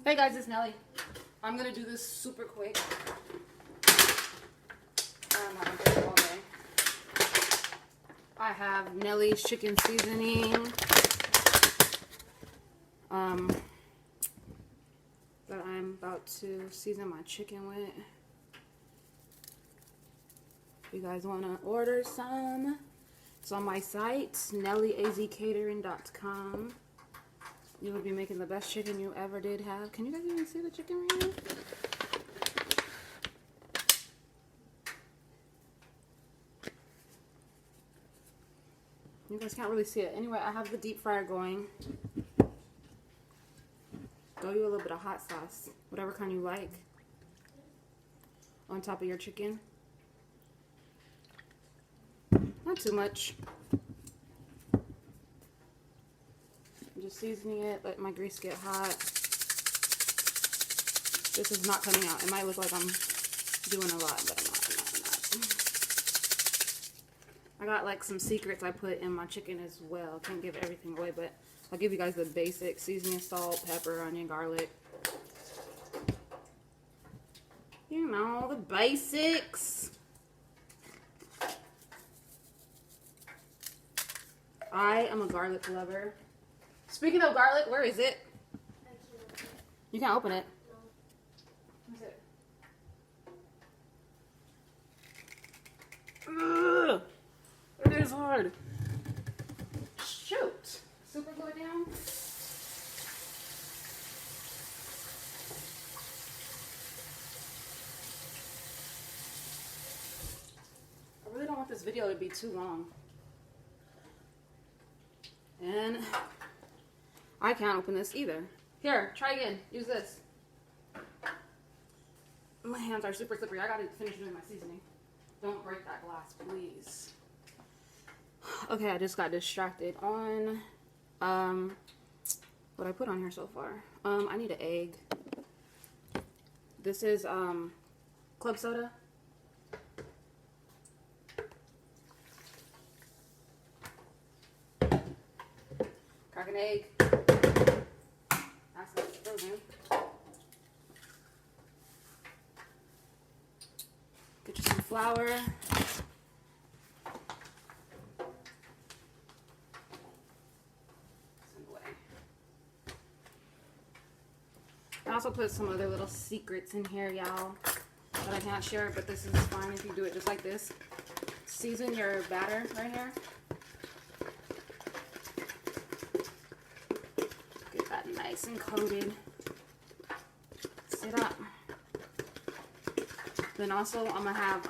Hey guys, it's Nelly. I'm gonna do this super quick. I'm not gonna do it all day. I have Nelly's chicken seasoning. That I'm about to season my chicken with. If you guys wanna order some, it's on my site, nellyazcatering.com. You will be making the best chicken you ever did have. Can you guys even see the chicken right now? You guys can't really see it. Anyway, I have the deep fryer going. Throw you a little bit of hot sauce, whatever kind you like, on top of your chicken. Not too much. I'm just seasoning it, let my grease get hot. This is not coming out. It might look like I'm doing a lot, but I'm not. I got like some secrets I put in my chicken as well. Can't give everything away, but I'll give you guys the basic seasoning: salt, pepper, onion, garlic. You know, the basics. I am a garlic lover. Speaking of garlic, where is it? You can't open it. Where's it? Ugh, it is hard. Shoot. Super glue it down. I really don't want this video to be too long. And I can't open this either. Here, try again. Use this. My hands are super slippery. I gotta finish doing my seasoning. Don't break that glass, please. Okay, I just got distracted on what I put on here so far. I need an egg. This is club soda. Crack an egg. That's what's frozen. Get you some flour. I also put some other little secrets in here, y'all, that I can't share, but this is fine if you do it just like this. Season your batter right here. Get that nice and coated. Sit up. Then also I'm gonna have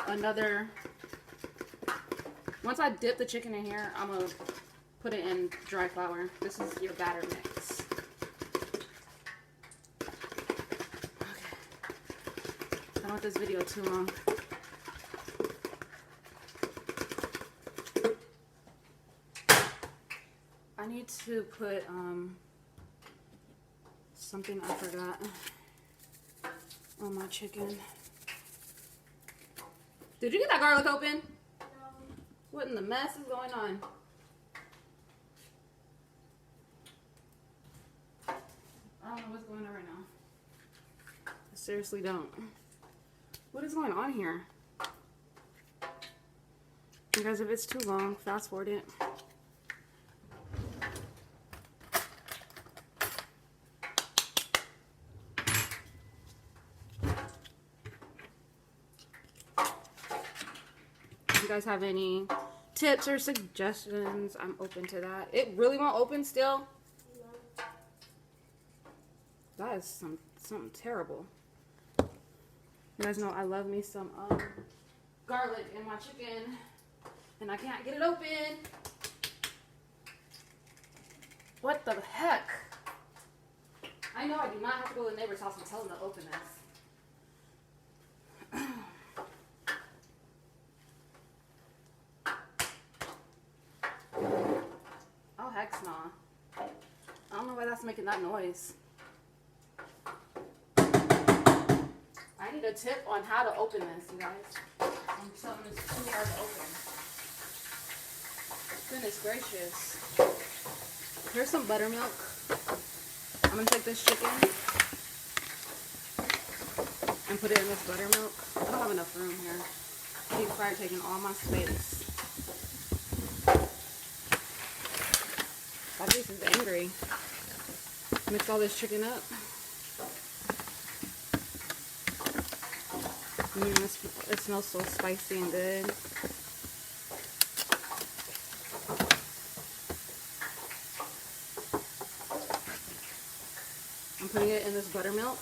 another. Once I dip the chicken in here, I'm gonna put it in dry flour. This is your batter mix. Okay. I don't want this video too long. I need to put something I forgot on my chicken. Did you get that garlic open? No. What in the mess is going on? I don't know what's going on right now. I seriously don't. What is going on here? You guys, if it's too long, fast forward it. If you guys have any tips or suggestions, I'm open to that. It really won't open still? That is something terrible. You guys know I love me some garlic in my chicken, and I can't get it open. What the heck? I know I do not have to go to the neighbor's house and tell them to open this. Oh, heck no. I don't know why that's making that noise. I need a tip on how to open this, you guys. I'm telling you, it's too hard to open. It's been Goodness gracious. Here's some buttermilk. I'm gonna take this chicken and put it in this buttermilk. I don't have enough room here. Deep fryer taking all my space. This is angry. Mix all this chicken up. It smells so spicy and good. I'm putting it in this buttermilk.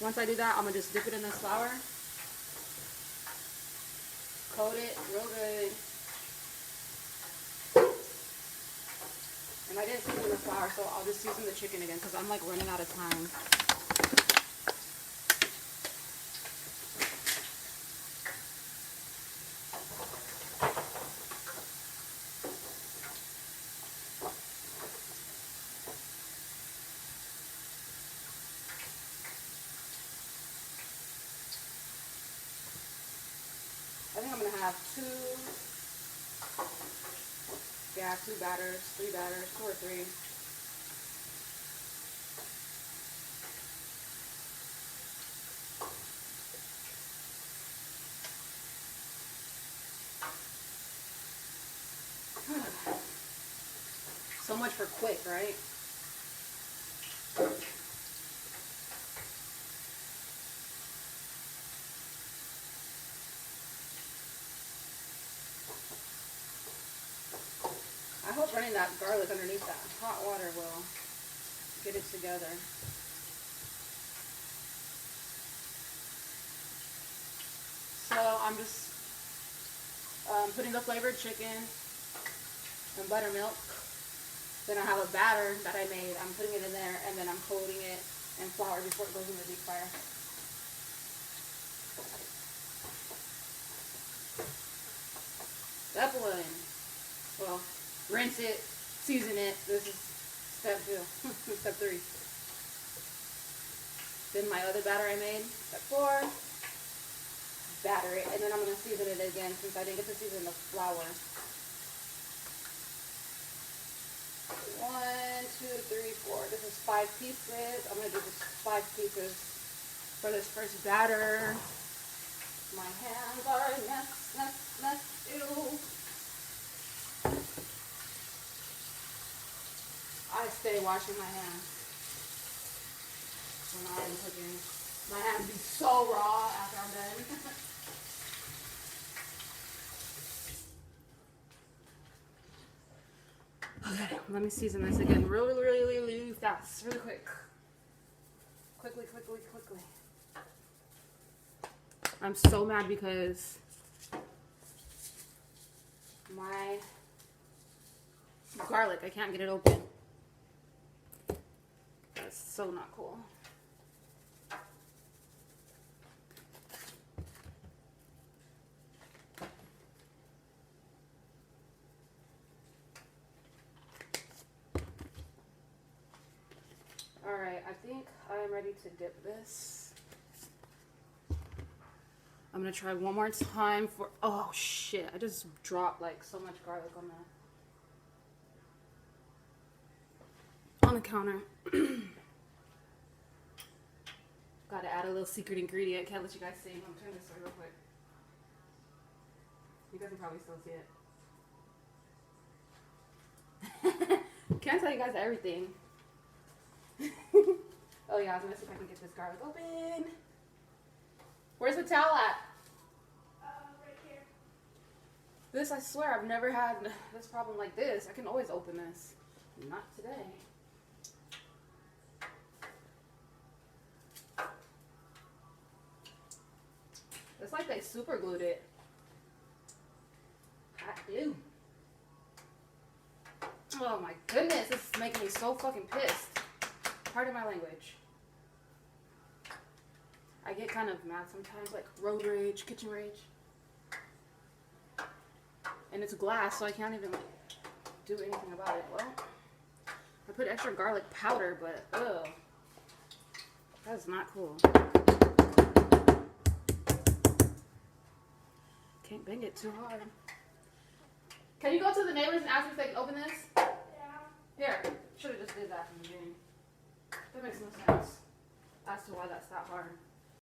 Once I do that, I'm going to just dip it in this flour. Coat it real good. And I didn't season the flour, so I'll just season the chicken again because I'm like running out of time. I think I'm going to have two batters, three batters, two or three. So much for quick, right? I hope running that garlic underneath that hot water will get it together. So I'm just putting the flavored chicken and buttermilk. Then I have a batter that I made. I'm putting it in there, and then I'm coating it in flour before it goes in the deep fryer. Step one. Well, rinse it, season it. This is step 2. Step 3. Then my other batter I made. Step 4. Batter it, and then I'm going to season it again since I didn't get to season the flour. 1, 2, 3, 4. This is 5 pieces. I'm going to do just 5 pieces for this first batter. My hands are a mess too. I stay washing my hands when I am cooking. My hands be so raw after I'm done. Okay, let me season this again really fast, really quick. Quickly. I'm so mad because my garlic, I can't get it open. That's so not cool. Alright, I think I am ready to dip this. I'm going to try one more time for... Oh, shit. I just dropped, like, so much garlic on the counter. Gotta add a little secret ingredient. Can't let you guys see. I'm going to turn this way real quick. You guys can probably still see it. Can't tell you guys everything. Oh yeah, I was gonna see if I can get this garlic open. Where's the towel at? Right here. This, I swear, I've never had this problem like this. I can always open this. Not today. It's like they super glued it. Hot glue. Oh my goodness, this is making me so fucking pissed. Pardon my language. I get kind of mad sometimes, like road rage, kitchen rage. And it's glass, so I can't even do anything about it. Well, I put extra garlic powder, but ugh, that's not cool. Can't bang it too hard. Can you go to the neighbors and ask if they can open this? Yeah. Here, should have just did that from the beginning. That makes no sense as to why that's that hard.